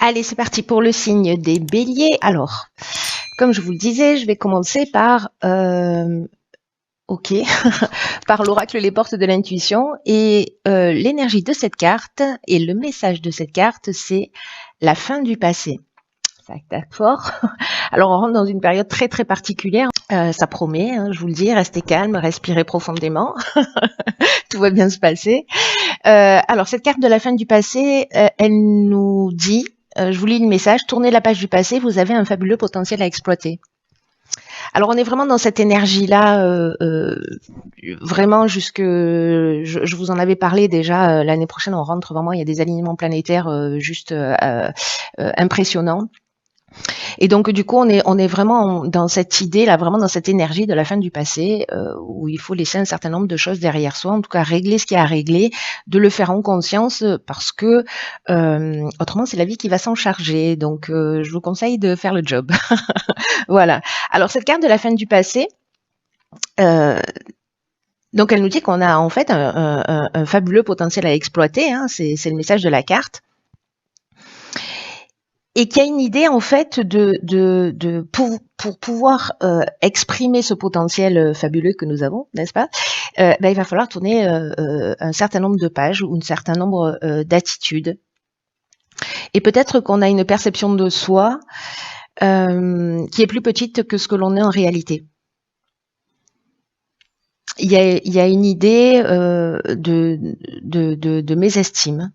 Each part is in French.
Allez, c'est parti pour le signe des béliers. Alors, comme je vous le disais, je vais commencer par, ok, par l'oracle Les Portes de l'intuition. Et l'énergie de cette carte et le message de cette carte, c'est la fin du passé. Ça tape fort. Alors, on rentre dans une période très très particulière. Ça promet, hein, je vous le dis, restez calme, respirez profondément. Tout va bien se passer. Alors, cette carte de la fin du passé, elle nous dit, je vous lis le message, tournez la page du passé, vous avez un fabuleux potentiel à exploiter. Alors, on est vraiment dans cette énergie-là, vraiment jusque, je vous en avais parlé déjà, l'année prochaine, on rentre vraiment, il y a des alignements planétaires juste impressionnants. Et donc du coup, on est vraiment dans cette idée là, vraiment dans cette énergie de la fin du passé, où il faut laisser un certain nombre de choses derrière soi, en tout cas régler ce qu'il y a à régler, de le faire en conscience, parce que autrement c'est la vie qui va s'en charger. Donc je vous conseille de faire le job. Voilà. Alors cette carte de la fin du passé. Donc elle nous dit qu'on a en fait un fabuleux potentiel à exploiter, hein, c'est le message de la carte. Et qu'il y a une idée en fait pour pouvoir exprimer ce potentiel fabuleux que nous avons, n'est-ce pas, il va falloir tourner un certain nombre de pages ou un certain nombre d'attitudes. Et peut-être qu'on a une perception de soi qui est plus petite que ce que l'on est en réalité. Il y a une idée de mésestime,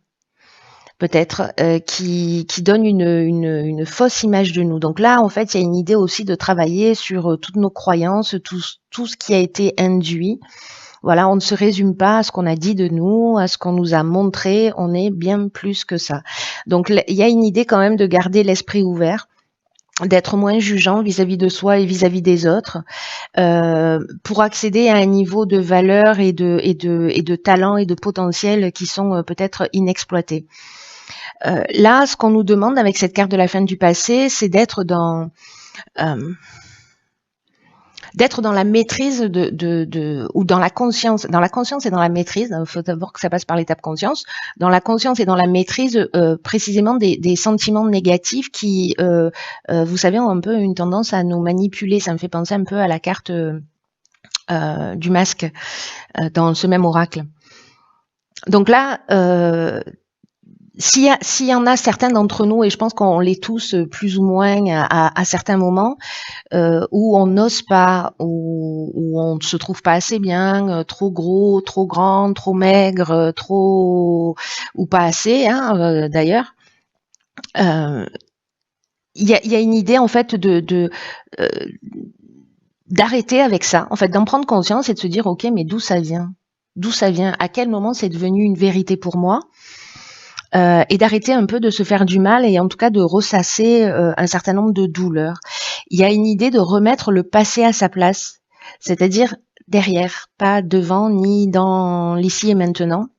peut-être, qui donne une fausse image de nous. Donc là, en fait, il y a une idée aussi de travailler sur toutes nos croyances, tout ce qui a été induit. Voilà, on ne se résume pas à ce qu'on a dit de nous, à ce qu'on nous a montré, on est bien plus que ça. Donc il y a une idée quand même de garder l'esprit ouvert, d'être moins jugeant vis-à-vis de soi et vis-à-vis des autres, pour accéder à un niveau de valeur et de talent et de potentiel qui sont peut-être inexploités. Là, ce qu'on nous demande avec cette carte de la fin du passé, c'est d'être dans la maîtrise ou dans la conscience et dans la maîtrise. Il faut d'abord que ça passe par l'étape conscience. Dans la conscience et dans la maîtrise, précisément des sentiments négatifs qui, vous savez, ont un peu une tendance à nous manipuler. Ça me fait penser un peu à la carte du masque dans ce même oracle. Donc là, s'il y en a certains d'entre nous, et je pense qu'on l'est tous plus ou moins à certains moments, où on n'ose pas, où on ne se trouve pas assez bien, trop gros, trop grand, trop maigre, trop ou pas assez, hein, d'ailleurs. Il y a une idée en fait d'arrêter avec ça, en fait, d'en prendre conscience et de se dire ok, mais d'où ça vient, à quel moment c'est devenu une vérité pour moi. Et d'arrêter un peu de se faire du mal et en tout cas de ressasser un certain nombre de douleurs. Il y a une idée de remettre le passé à sa place, c'est-à-dire derrière, pas devant ni dans l'ici et maintenant.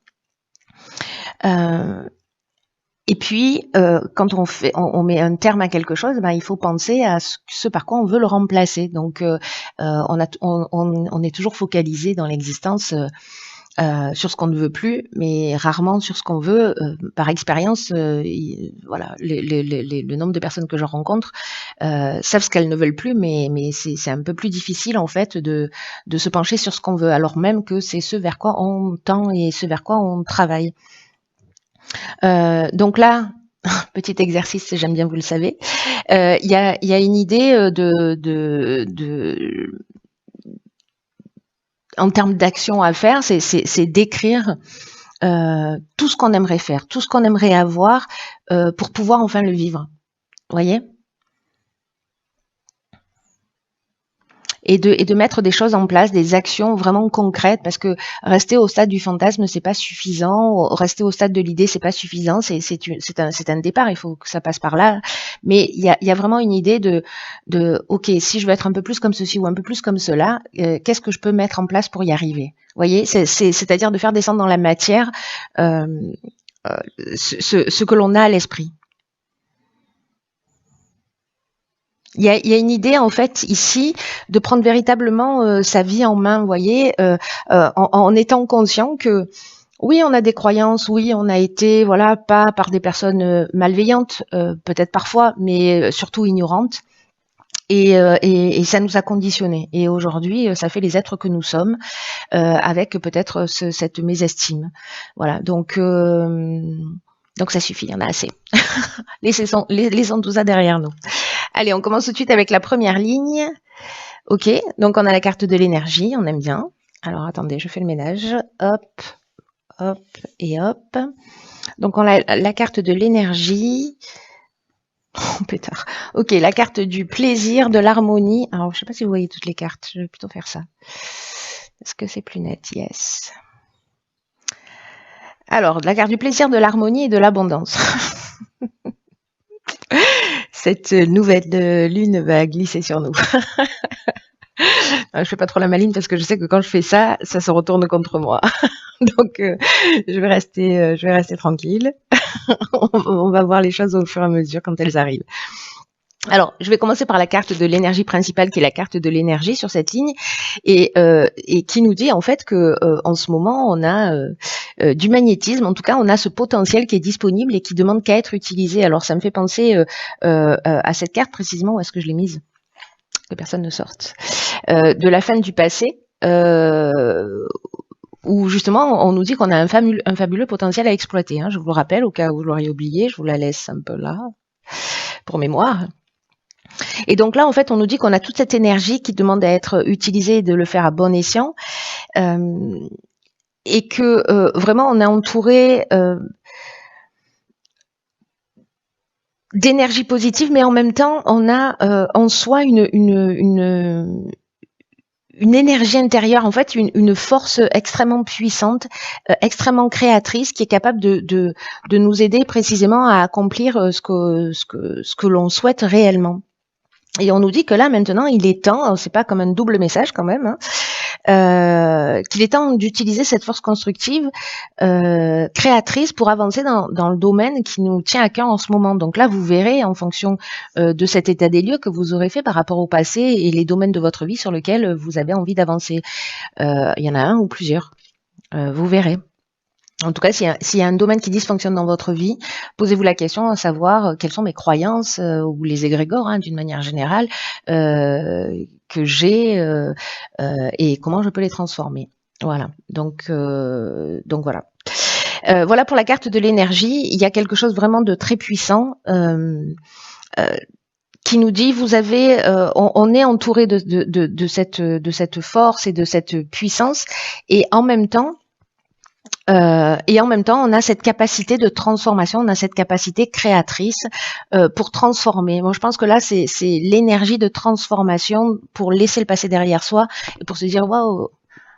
Et puis, quand on met un terme à quelque chose, il faut penser à ce par quoi on veut le remplacer. Donc, on est toujours focalisé dans l'existence sur ce qu'on ne veut plus, mais rarement sur ce qu'on veut. Par expérience, voilà, le nombre de personnes que je rencontre savent ce qu'elles ne veulent plus, mais c'est un peu plus difficile en fait de se pencher sur ce qu'on veut, alors même que c'est ce vers quoi on tend et ce vers quoi on travaille. Donc là, petit exercice, j'aime bien, vous le savez, il y a une idée en termes d'action à faire, c'est d'écrire tout ce qu'on aimerait faire, tout ce qu'on aimerait avoir pour pouvoir enfin le vivre. Vous voyez ? Et de mettre des choses en place, des actions vraiment concrètes, parce que rester au stade du fantasme, c'est pas suffisant. Rester au stade de l'idée, c'est pas suffisant. C'est un départ. Il faut que ça passe par là. Mais il y a vraiment une idée de ok, si je veux être un peu plus comme ceci ou un peu plus comme cela, qu'est-ce que je peux mettre en place pour y arriver ? Vous voyez, c'est-à-dire de faire descendre dans la matière ce que l'on a à l'esprit. Il y a une idée en fait ici de prendre véritablement sa vie en main, vous voyez, en étant conscient que Oui, on a des croyances, oui, on a été, voilà, pas par des personnes malveillantes, peut-être parfois, mais surtout ignorantes. Et ça nous a conditionnés. Et aujourd'hui, ça fait les êtres que nous sommes, avec peut-être cette mésestime. Voilà, donc ça suffit, il y en a assez. Laissons tout ça derrière nous. Allez, on commence tout de suite avec la première ligne. Ok, donc on a la carte de l'énergie, on aime bien. Alors attendez, je fais le ménage. Hop, hop et hop. Donc on a la carte de l'énergie. Oh, pétard. Ok, la carte du plaisir, de l'harmonie. Alors je sais pas si vous voyez toutes les cartes, je vais plutôt faire ça. Est-ce que c'est plus net? Yes. Alors, la carte du plaisir, de l'harmonie et de l'abondance. Cette nouvelle lune va glisser sur nous. Je fais pas trop la maline parce que je sais que quand je fais ça, ça se retourne contre moi. Donc, je vais rester tranquille. On va voir les choses au fur et à mesure quand elles arrivent. Alors, je vais commencer par la carte de l'énergie principale, qui est la carte de l'énergie sur cette ligne, et qui nous dit en fait que en ce moment, on a du magnétisme. En tout cas, on a ce potentiel qui est disponible et qui demande qu'à être utilisé. Alors, ça me fait penser à cette carte précisément. Où est-ce que je l'ai mise? Que personne ne sorte. De la fin du passé. Où justement on nous dit qu'on a un fabuleux potentiel à exploiter. Hein. Je vous le rappelle, au cas où vous l'auriez oublié, je vous la laisse un peu là, pour mémoire. Et donc là, en fait, on nous dit qu'on a toute cette énergie qui demande à être utilisée et de le faire à bon escient. Et que vraiment, on est entouré d'énergie positive, mais en même temps, on a en soi une énergie intérieure, en fait, une force extrêmement puissante, extrêmement créatrice, qui est capable de nous aider précisément à accomplir ce que l'on souhaite réellement. Et on nous dit que là, maintenant, il est temps, c'est pas comme un double message quand même, hein, qu'il est temps d'utiliser cette force constructive, créatrice, pour avancer dans le domaine qui nous tient à cœur en ce moment. Donc là, vous verrez, en fonction de cet état des lieux que vous aurez fait par rapport au passé et les domaines de votre vie sur lesquels vous avez envie d'avancer. Il y en a un ou plusieurs, vous verrez. En tout cas, s'il y a un domaine qui dysfonctionne dans votre vie, posez-vous la question à savoir quelles sont mes croyances ou les égrégores, hein, d'une manière générale, que j'ai et comment je peux les transformer. Voilà. Donc voilà. Voilà pour la carte de l'énergie. Il y a quelque chose vraiment de très puissant qui nous dit vous avez, on est entouré de cette force et de cette puissance, et en même temps, on a cette capacité de transformation, on a cette capacité créatrice pour transformer. Moi, je pense que là, c'est l'énergie de transformation pour laisser le passé derrière soi et pour se dire waouh,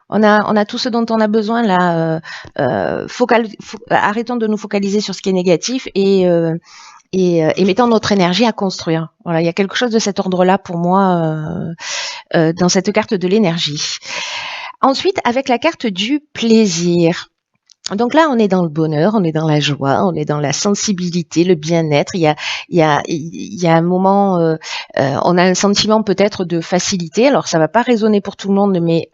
on a tout ce dont on a besoin là. Arrêtons de nous focaliser sur ce qui est négatif et mettons notre énergie à construire. Voilà, il y a quelque chose de cet ordre-là pour moi dans cette carte de l'énergie. Ensuite, avec la carte du plaisir. Donc là, on est dans le bonheur, on est dans la joie, on est dans la sensibilité, le bien-être. Il y a un moment, on a un sentiment peut-être de facilité. Alors ça va pas résonner pour tout le monde, mais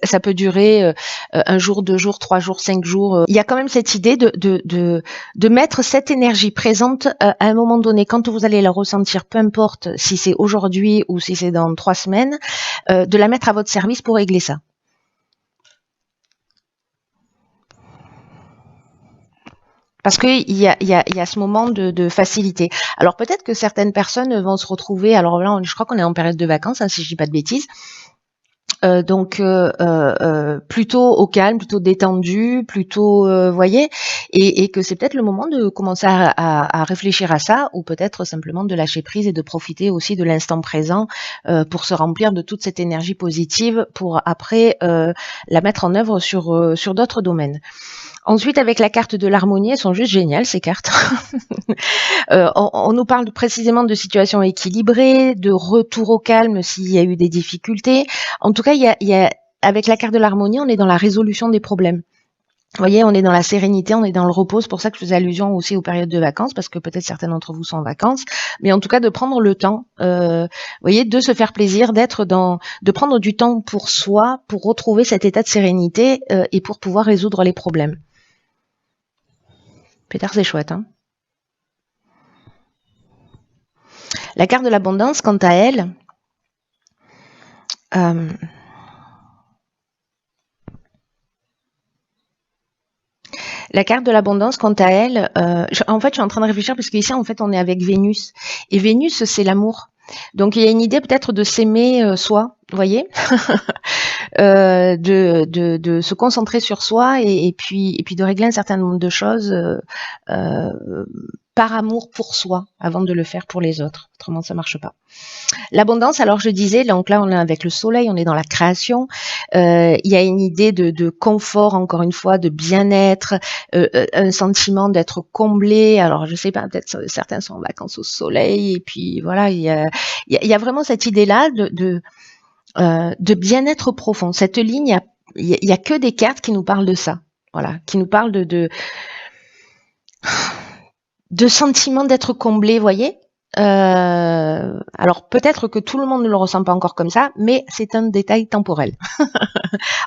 ça peut durer un jour, 2 jours, 3 jours, 5 jours. Il y a quand même cette idée de mettre cette énergie présente à un moment donné, quand vous allez la ressentir, peu importe si c'est aujourd'hui ou si c'est dans 3 semaines, de la mettre à votre service pour régler ça. Parce qu'il y a ce moment de facilité. Alors peut-être que certaines personnes vont se retrouver, alors là je crois qu'on est en période de vacances, hein, si je dis pas de bêtises, donc plutôt au calme, plutôt détendu, plutôt voyez, et que c'est peut-être le moment de commencer à réfléchir à ça, ou peut-être simplement de lâcher prise et de profiter aussi de l'instant présent pour se remplir de toute cette énergie positive pour après la mettre en œuvre sur d'autres domaines. Ensuite, avec la carte de l'harmonie, elles sont juste géniales, ces cartes. On nous parle précisément de situations équilibrées, de retour au calme s'il y a eu des difficultés. En tout cas, avec la carte de l'harmonie, on est dans la résolution des problèmes. Vous voyez, on est dans la sérénité, on est dans le repos. C'est pour ça que je faisais allusion aussi aux périodes de vacances, parce que peut-être certains d'entre vous sont en vacances. Mais en tout cas, de prendre le temps, vous voyez, de se faire plaisir, de prendre du temps pour soi, pour retrouver cet état de sérénité et pour pouvoir résoudre les problèmes. Pétard, c'est chouette, hein. La carte de l'abondance, quant à elle, la carte de l'abondance, quant à elle, en fait, je suis en train de réfléchir parce qu'ici, en fait, on est avec Vénus. Et Vénus, c'est l'amour. Donc, il y a une idée peut-être de s'aimer soi, vous voyez, de se concentrer sur soi et puis de régler un certain nombre de choses par amour pour soi avant de le faire pour les autres. Autrement, ça marche pas. L'abondance, alors je disais, donc là on est avec le soleil, on est dans la création. Il y a une idée de confort, encore une fois, de bien-être, un sentiment d'être comblé. Alors je sais pas, peut-être certains sont en vacances au soleil et puis voilà, il y a vraiment cette idée-là de bien-être profond. Cette ligne, il y a que des cartes qui nous parlent de ça. Voilà, qui nous parlent de sentiment d'être comblé, voyez. Alors peut-être que tout le monde ne le ressent pas encore comme ça, mais c'est un détail temporel.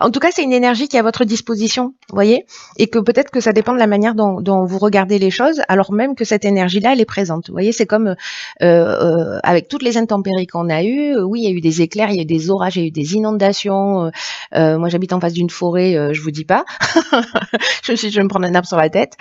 En tout cas, c'est une énergie qui est à votre disposition, voyez, et que peut-être que ça dépend de la manière dont vous regardez les choses, alors même que cette énergie-là, elle est présente. Vous voyez, c'est comme avec toutes les intempéries qu'on a eues. Oui, il y a eu des éclairs, il y a eu des orages, il y a eu des inondations. Moi, j'habite en face d'une forêt, je vous dis pas. Je vais me prendre un arbre sur la tête.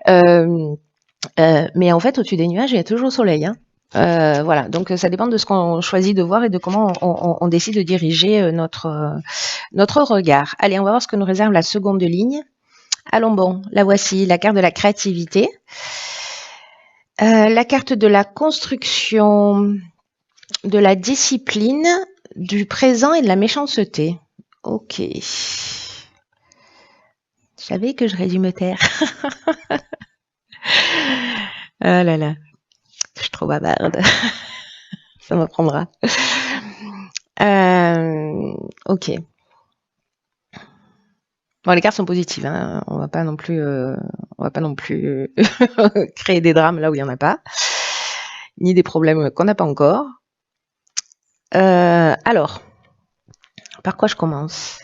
Mais en fait, au-dessus des nuages, il y a toujours le soleil, hein. Voilà, donc ça dépend de ce qu'on choisit de voir et de comment on décide de diriger notre regard. Allez, on va voir ce que nous réserve la seconde ligne. Allons bon, la voici, la carte de la créativité, la carte de la construction, de la discipline, du présent et de la méchanceté. Ok. Je savais que j'aurais dû me taire. Ah là là. Je suis trop bavarde. Ça m'apprendra. Ok. Bon, les cartes sont positives, hein. On va pas non plus créer des drames là où il y en a pas, ni des problèmes qu'on n'a pas encore. Alors, par quoi je commence?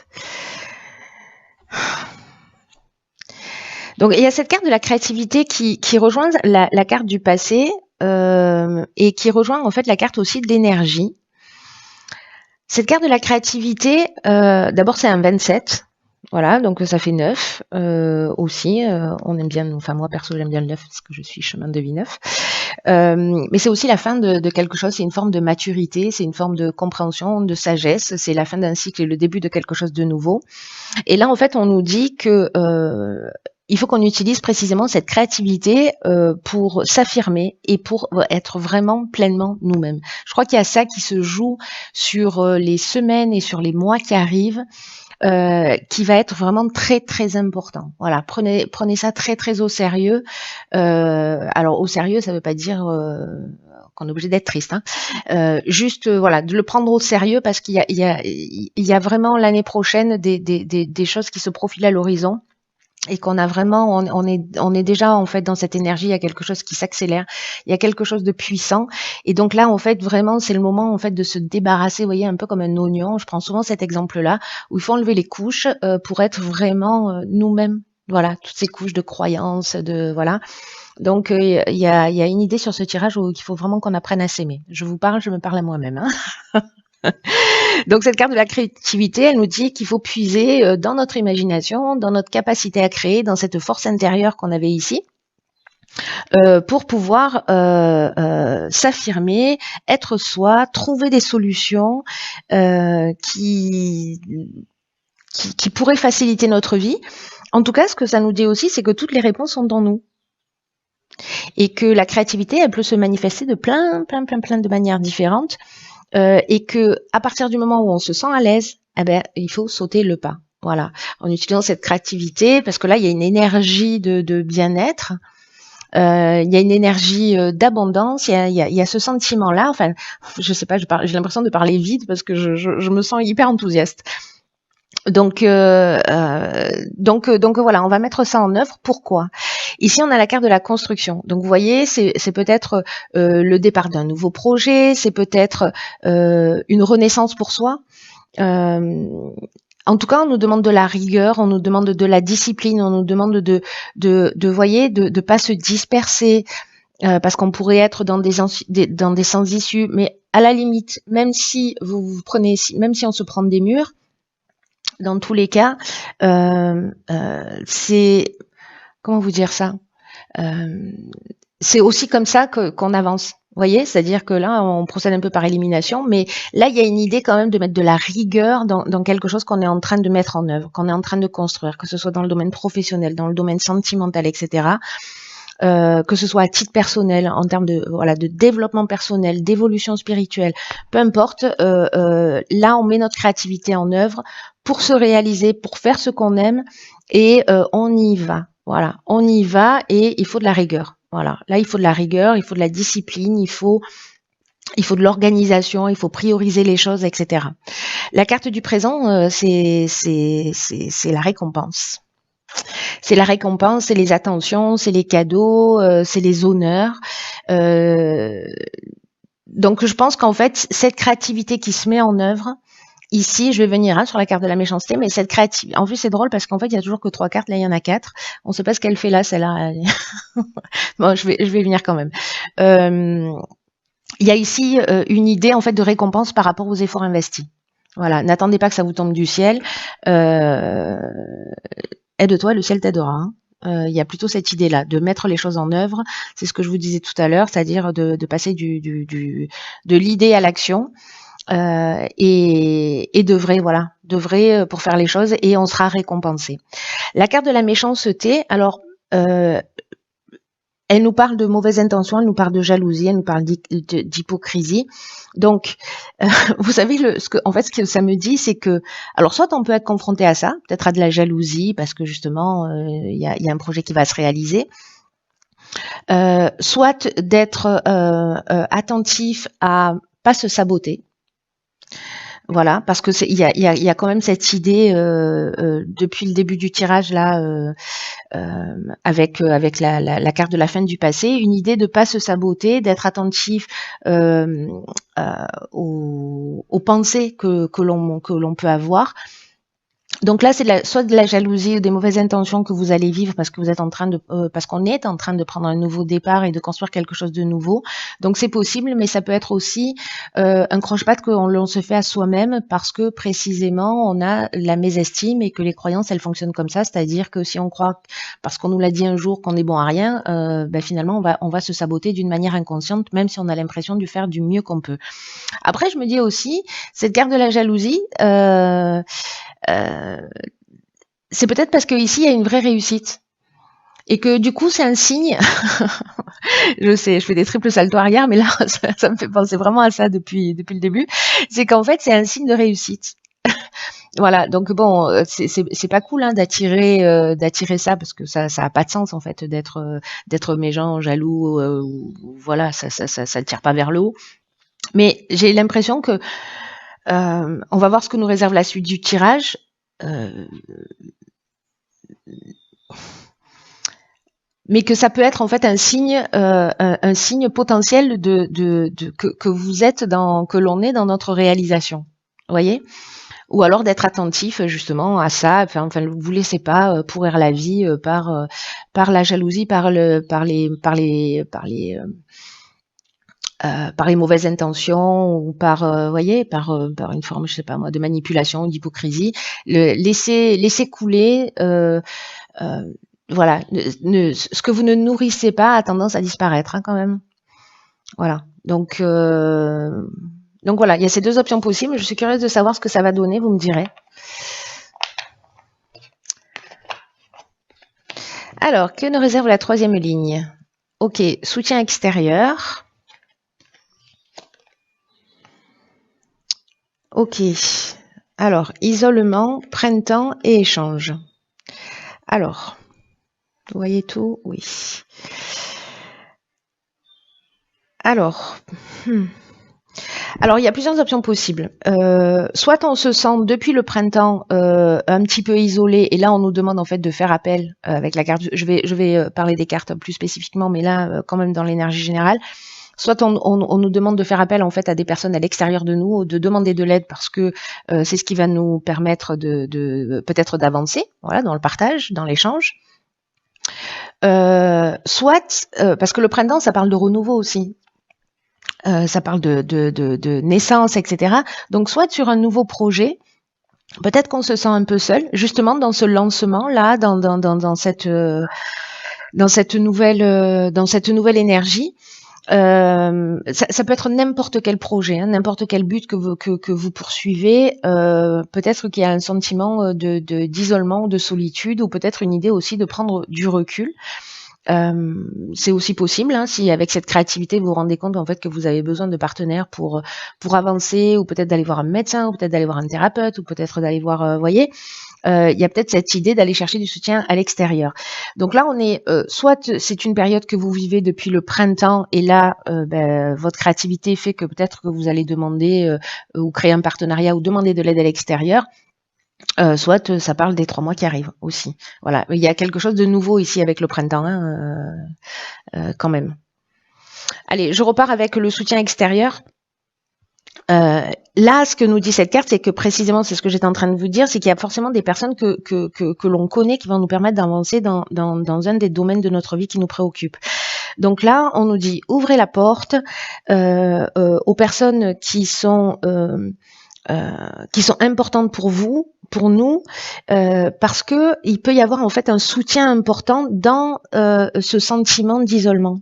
Donc, il y a cette carte de la créativité qui rejoint la carte du passé et qui rejoint en fait la carte aussi de l'énergie. Cette carte de la créativité, d'abord c'est un 27, voilà, donc ça fait 9 aussi. On aime bien, enfin moi perso j'aime bien le 9 parce que je suis chemin de vie 9. Mais c'est aussi la fin de quelque chose, c'est une forme de maturité, c'est une forme de compréhension, de sagesse, c'est la fin d'un cycle et le début de quelque chose de nouveau. Et là en fait on nous dit que il faut qu'on utilise précisément cette créativité pour s'affirmer et pour être vraiment pleinement nous-mêmes. Je crois qu'il y a ça qui se joue sur les semaines et sur les mois qui arrivent, qui va être vraiment très très important. Voilà, prenez ça très très au sérieux. Alors au sérieux, ça veut pas dire qu'on est obligé d'être triste, hein. Juste voilà, de le prendre au sérieux parce qu'il y a vraiment l'année prochaine des choses qui se profilent à l'horizon. Et qu'on a vraiment, on est déjà en fait dans cette énergie, il y a quelque chose qui s'accélère, il y a quelque chose de puissant, et donc là en fait vraiment c'est le moment en fait de se débarrasser, vous voyez, un peu comme un oignon. Je prends souvent cet exemple-là où il faut enlever les couches pour être vraiment nous-mêmes. Voilà, toutes ces couches de croyances, de voilà. Donc il y a une idée sur ce tirage où il faut vraiment qu'on apprenne à s'aimer. Je vous parle, je me parle à moi-même, hein. Donc cette carte de la créativité, elle nous dit qu'il faut puiser dans notre imagination, dans notre capacité à créer, dans cette force intérieure qu'on avait ici, pour pouvoir s'affirmer, être soi, trouver des solutions qui pourraient faciliter notre vie. En tout cas, ce que ça nous dit aussi, c'est que toutes les réponses sont dans nous. Et que la créativité, elle peut se manifester de plein de manières différentes. Et que à partir du moment où on se sent à l'aise, eh ben il faut sauter le pas. Voilà, en utilisant cette créativité, parce que là il y a une énergie de bien-être, il y a une énergie d'abondance, il y a ce sentiment-là. Enfin, je sais pas, j'ai l'impression de parler vite parce que je me sens hyper enthousiaste. Donc voilà, on va mettre ça en œuvre. Pourquoi? Ici, on a la carte de la construction. Donc vous voyez, c'est peut-être le départ d'un nouveau projet, c'est peut-être une renaissance pour soi. En tout cas, on nous demande de la rigueur, on nous demande de la discipline, on nous demande de pas se disperser, parce qu'on pourrait être dans des sens issus. Mais à la limite, même si même si on se prend des murs, dans tous les cas, c'est, comment vous dire ça? C'est aussi comme ça qu'on avance. Vous voyez, c'est-à-dire que là, on procède un peu par élimination, mais là, il y a une idée quand même de mettre de la rigueur dans quelque chose qu'on est en train de mettre en œuvre, qu'on est en train de construire, que ce soit dans le domaine professionnel, dans le domaine sentimental, etc. Que ce soit à titre personnel, en termes de développement personnel, d'évolution spirituelle, peu importe. Là, on met notre créativité en œuvre pour se réaliser, pour faire ce qu'on aime, et on y va. Voilà, on y va, et il faut de la rigueur. Voilà, là, il faut de la rigueur, il faut de la discipline, il faut de l'organisation, il faut prioriser les choses, etc. La carte du présent, c'est la récompense. C'est la récompense, c'est les attentions, c'est les cadeaux, c'est les honneurs. Donc je pense qu'en fait, cette créativité qui se met en œuvre, ici, je vais venir sur la carte de la méchanceté, mais cette créativité, en plus c'est drôle parce qu'en fait, il y a toujours que 3 cartes, là il y en a 4. On ne sait pas ce qu'elle fait là, celle-là. Bon, je vais venir quand même. Il y a ici une idée en fait de récompense par rapport aux efforts investis. Voilà, n'attendez pas que ça vous tombe du ciel. Aide-toi, le ciel t'aidera. Hein. Il y a plutôt cette idée-là, de mettre les choses en œuvre. C'est ce que je vous disais tout à l'heure, c'est-à-dire de passer de l'idée à l'action, et d'œuvrer pour faire les choses, et on sera récompensé. La carte de la méchanceté, alors, elle nous parle de mauvaises intentions, elle nous parle de jalousie, elle nous parle d'hypocrisie. Donc, vous savez, ce que ça me dit, c'est que, alors soit on peut être confronté à ça, peut-être à de la jalousie, parce que justement, il y a un projet qui va se réaliser, soit d'être attentif à pas se saboter. Voilà, parce que il y a quand même cette idée depuis le début du tirage là, avec la carte de la fin du passé, une idée de pas se saboter, d'être attentif aux pensées que l'on peut avoir. Donc là, c'est soit de la jalousie ou des mauvaises intentions que vous allez vivre parce que vous êtes parce qu'on est en train de prendre un nouveau départ et de construire quelque chose de nouveau. Donc c'est possible, mais ça peut être aussi un croche-patte qu'on se fait à soi-même parce que précisément on a la mésestime et que les croyances elles fonctionnent comme ça, c'est-à-dire que si on croit parce qu'on nous l'a dit un jour qu'on est bon à rien, finalement on va se saboter d'une manière inconsciente, même si on a l'impression de faire du mieux qu'on peut. Après, je me dis aussi cette carte de la jalousie. C'est peut-être parce qu'ici, il y a une vraie réussite. Et que du coup, c'est un signe. Je sais, je fais des triples saltos arrière, mais là, ça me fait penser vraiment à ça depuis le début. C'est qu'en fait, c'est un signe de réussite. Voilà, donc bon, c'est pas cool hein, d'attirer ça parce que ça a pas de sens en fait d'être méchant, jaloux, voilà, ça tire pas vers le haut. Mais j'ai l'impression que on va voir ce que nous réserve la suite du tirage. Mais que ça peut être en fait un signe potentiel que vous êtes que l'on est dans notre réalisation. Vous voyez? Ou alors d'être attentif justement à ça. Enfin, vous laissez pas pourrir la vie par la jalousie, par les mauvaises intentions ou par voyez, par une forme, je sais pas moi, de manipulation ou d'hypocrisie. Laissez couler. Voilà, ce que vous ne nourrissez pas a tendance à disparaître hein, quand même. Voilà. Donc voilà, il y a ces deux options possibles. Je suis curieuse de savoir ce que ça va donner, vous me direz. Alors, que nous réserve la troisième ligne? Ok, soutien extérieur. Ok. Alors, isolement, printemps et échange. Alors, vous voyez tout? Oui. Alors, Alors, il y a plusieurs options possibles. Soit on se sent depuis le printemps un petit peu isolé, et là on nous demande en fait de faire appel avec la carte. Je vais parler des cartes plus spécifiquement, mais là quand même dans l'énergie générale. Soit on nous demande de faire appel en fait à des personnes à l'extérieur de nous, de demander de l'aide parce que c'est ce qui va nous permettre de peut-être d'avancer, voilà, dans le partage, dans l'échange. Soit parce que le printemps, ça parle de renouveau aussi. Ça parle de naissance, etc. Donc, soit sur un nouveau projet, peut-être qu'on se sent un peu seul, justement dans ce lancement-là, dans cette nouvelle énergie. Ça peut être n'importe quel projet, hein, n'importe quel but que vous poursuivez. Peut-être qu'il y a un sentiment d'isolement ou de solitude, ou peut-être une idée aussi de prendre du recul. C'est aussi possible, hein, si avec cette créativité vous vous rendez compte en fait que vous avez besoin de partenaires pour avancer, ou peut-être d'aller voir un médecin, ou peut-être d'aller voir un thérapeute, ou peut-être d'aller voir, voyez, il y a peut-être cette idée d'aller chercher du soutien à l'extérieur. Donc là, on est soit c'est une période que vous vivez depuis le printemps, et là, votre créativité fait que peut-être que vous allez demander ou créer un partenariat ou demander de l'aide à l'extérieur. Soit ça parle des 3 mois qui arrivent aussi. Voilà, il y a quelque chose de nouveau ici avec le printemps, hein, quand même. Allez, je repars avec le soutien extérieur. Là, ce que nous dit cette carte, c'est que précisément, c'est ce que j'étais en train de vous dire, c'est qu'il y a forcément des personnes que l'on connaît qui vont nous permettre d'avancer dans un des domaines de notre vie qui nous préoccupe. Donc là, on nous dit, ouvrez la porte aux personnes qui sont importantes pour vous, pour nous, parce que il peut y avoir en fait un soutien important dans ce sentiment d'isolement.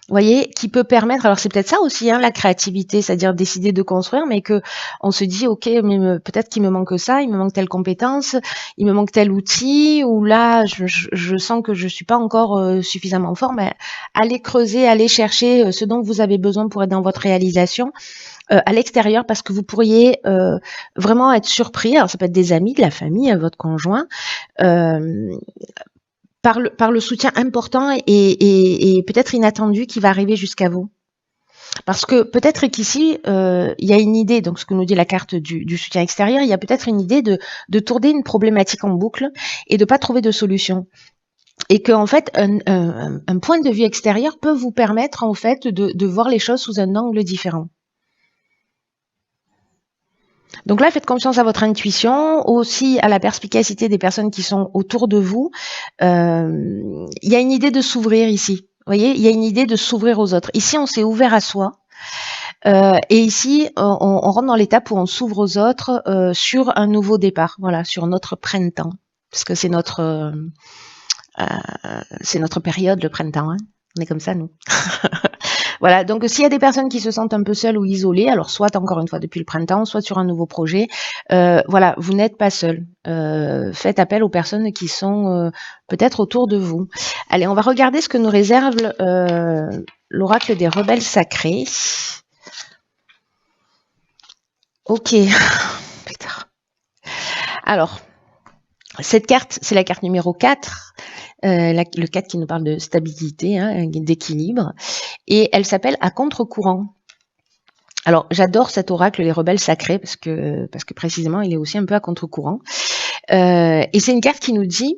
Vous voyez, qui peut permettre, alors c'est peut-être ça aussi, hein, la créativité, c'est-à-dire décider de construire, mais que on se dit, ok, mais peut-être qu'il me manque ça, il me manque telle compétence, il me manque tel outil, ou là, je sens que je suis pas encore suffisamment fort, mais allez creuser, allez chercher ce dont vous avez besoin pour être dans votre réalisation à l'extérieur, parce que vous pourriez vraiment être surpris. Alors ça peut être des amis, de la famille, votre conjoint. Par le soutien important et peut-être inattendu qui va arriver jusqu'à vous. Parce que peut-être qu'ici, il y a une idée, donc ce que nous dit la carte du soutien extérieur, il y a peut-être une idée de tourner une problématique en boucle et de pas trouver de solution. Et que en fait, un point de vue extérieur peut vous permettre en fait de voir les choses sous un angle différent. Donc là, faites confiance à votre intuition, aussi à la perspicacité des personnes qui sont autour de vous. Il y a une idée de s'ouvrir ici. Vous voyez, il y a une idée de s'ouvrir aux autres. Ici, on s'est ouvert à soi. Et ici, on rentre dans l'étape où on s'ouvre aux autres sur un nouveau départ. Voilà, sur notre printemps. Parce que c'est notre période, le printemps. Hein. On est comme ça, nous. Voilà, donc s'il y a des personnes qui se sentent un peu seules ou isolées, alors soit encore une fois depuis le printemps, soit sur un nouveau projet, voilà, vous n'êtes pas seul. Faites appel aux personnes qui sont peut-être autour de vous. Allez, on va regarder ce que nous réserve l'oracle des rebelles sacrés. Ok. Alors, cette carte, c'est la carte numéro 4. Le 4 qui nous parle de stabilité, hein, d'équilibre, et elle s'appelle à contre-courant. Alors j'adore cet oracle, les rebelles sacrés, parce que précisément il est aussi un peu à contre-courant. Et c'est une carte qui nous dit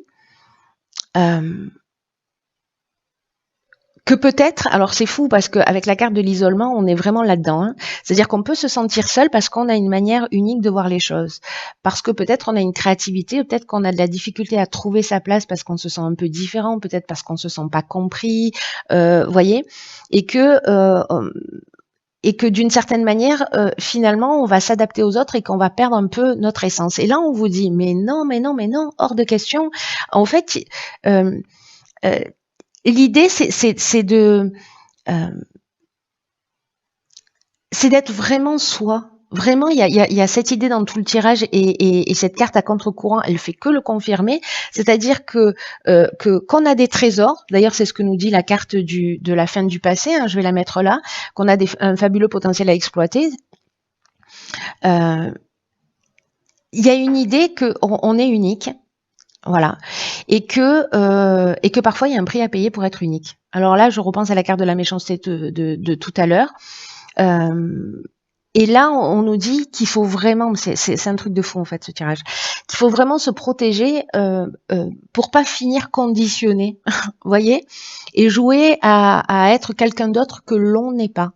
que peut-être, alors c'est fou parce qu'avec la carte de l'isolement, on est vraiment là-dedans. Hein. C'est-à-dire qu'on peut se sentir seul parce qu'on a une manière unique de voir les choses. Parce que peut-être on a une créativité, peut-être qu'on a de la difficulté à trouver sa place parce qu'on se sent un peu différent, peut-être parce qu'on se sent pas compris, voyez, et que d'une certaine manière, finalement, on va s'adapter aux autres et qu'on va perdre un peu notre essence. Et là, on vous dit, mais non, hors de question. En fait, l'idée, c'est d'être vraiment soi. Vraiment, il y a cette idée dans tout le tirage et cette carte à contre-courant, elle fait que le confirmer. C'est-à-dire que qu'on a des trésors. D'ailleurs, c'est ce que nous dit la carte de la fin du passé. Hein, je vais la mettre là. Qu'on a un fabuleux potentiel à exploiter. Il y a une idée qu'on est unique. Voilà. Et que parfois il y a un prix à payer pour être unique. Alors là, je repense à la carte de la méchanceté de tout à l'heure. Et là, on nous dit qu'il faut vraiment, c'est un truc de fou en fait, ce tirage, qu'il faut vraiment se protéger pour pas finir conditionné, vous voyez, et jouer à être quelqu'un d'autre que l'on n'est pas.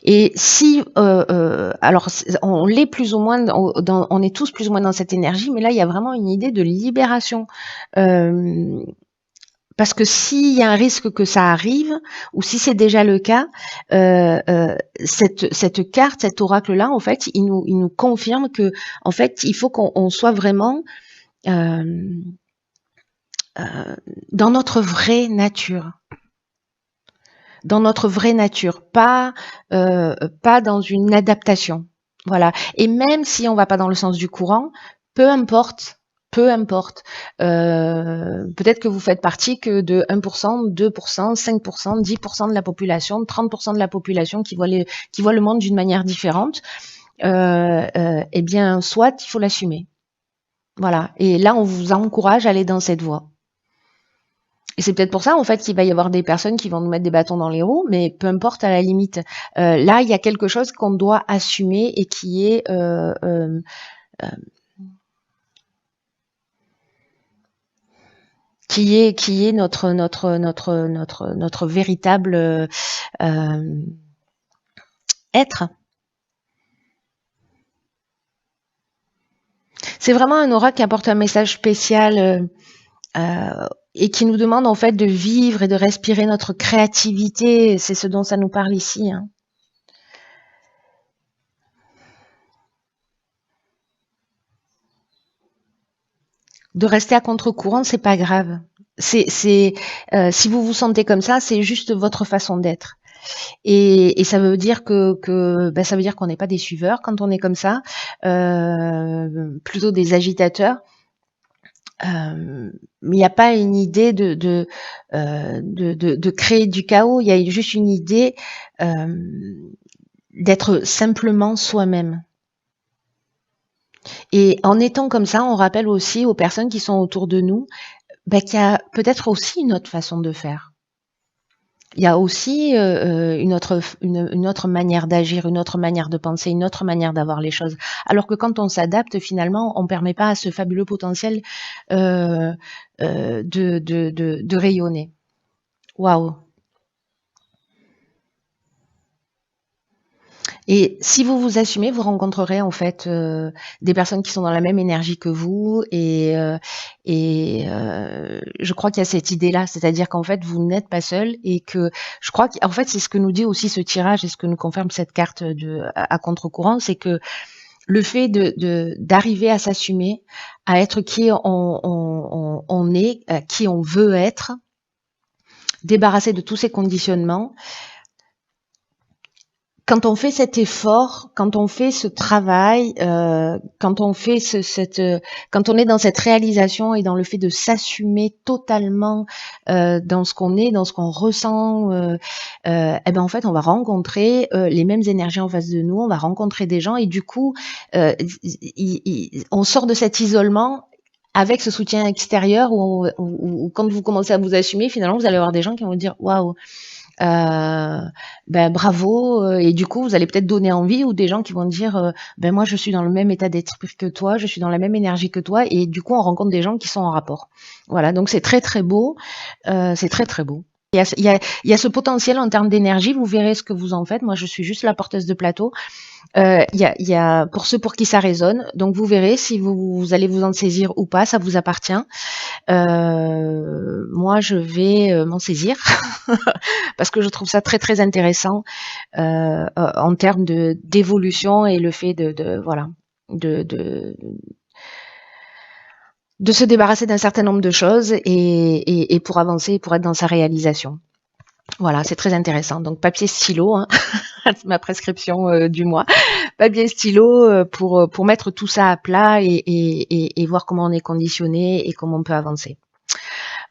Et si, alors on l'est plus ou moins, on est tous plus ou moins dans cette énergie, mais là il y a vraiment une idée de libération. Parce que s'il y a un risque que ça arrive, ou si c'est déjà le cas, cette carte, cet oracle-là, en fait, il nous confirme que, en fait, il faut qu'on soit vraiment dans notre vraie nature. Dans notre vraie nature, pas dans une adaptation. Voilà. Et même si on va pas dans le sens du courant, peu importe. Peut-être que vous faites partie que de 1%, 2%, 5%, 10% de la population, 30% de la population qui voit le monde d'une manière différente. Eh bien, soit il faut l'assumer. Voilà. Et là, on vous encourage à aller dans cette voie. Et c'est peut-être pour ça, en fait, qu'il va y avoir des personnes qui vont nous mettre des bâtons dans les roues, mais peu importe à la limite. Là, il y a quelque chose qu'on doit assumer et qui est notre véritable être. C'est vraiment un aura qui apporte un message spécial et qui nous demande en fait de vivre et de respirer notre créativité. C'est ce dont ça nous parle ici. Hein. De rester à contre-courant, c'est pas grave. Si vous vous sentez comme ça, c'est juste votre façon d'être. Et ça veut dire ça veut dire qu'on n'est pas des suiveurs quand on est comme ça, plutôt des agitateurs. Il n'y a pas une idée de créer du chaos. Il y a juste une idée d'être simplement soi-même. Et en étant comme ça, on rappelle aussi aux personnes qui sont autour de nous qu'il y a peut-être aussi une autre façon de faire. Il y a aussi une autre manière d'agir, une autre manière de penser, une autre manière d'avoir les choses. Alors que quand on s'adapte, finalement, on ne permet pas à ce fabuleux potentiel de rayonner. Waouh! Et si vous vous assumez, vous rencontrerez en fait des personnes qui sont dans la même énergie que vous et je crois qu'il y a cette idée-là, c'est-à-dire qu'en fait vous n'êtes pas seul et que je crois qu'en fait c'est ce que nous dit aussi ce tirage et ce que nous confirme cette carte à contre-courant, c'est que le fait d'arriver à s'assumer, à être qui on est, qui on veut être, débarrasser de tous ces conditionnements. Quand on fait cet effort, quand on fait ce travail, quand on fait quand on est dans cette réalisation et dans le fait de s'assumer totalement dans ce qu'on est, dans ce qu'on ressent, en fait, on va rencontrer les mêmes énergies en face de nous, on va rencontrer des gens et du coup, on sort de cet isolement avec ce soutien extérieur où quand vous commencez à vous assumer, finalement, vous allez avoir des gens qui vont vous dire waouh. Bravo et du coup vous allez peut-être donner envie ou des gens qui vont dire moi je suis dans le même état d'esprit que toi, je suis dans la même énergie que toi et du coup on rencontre des gens qui sont en rapport. Voilà, donc c'est très très beau, c'est très très beau. Il y a ce potentiel en termes d'énergie, vous verrez ce que vous en faites. Moi je suis juste la porteuse de plateau. Il y a pour ceux pour qui ça résonne, donc vous verrez si vous allez vous en saisir ou pas, ça vous appartient. Moi je vais m'en saisir parce que je trouve ça très très intéressant en termes d'évolution et le fait de se débarrasser d'un certain nombre de choses et pour avancer, pour être dans sa réalisation. Voilà, c'est très intéressant. Donc papier stylo, hein, c'est ma prescription du mois. Papier stylo pour mettre tout ça à plat et voir comment on est conditionné et comment on peut avancer.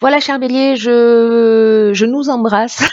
Voilà, cher Bélier, je nous embrasse.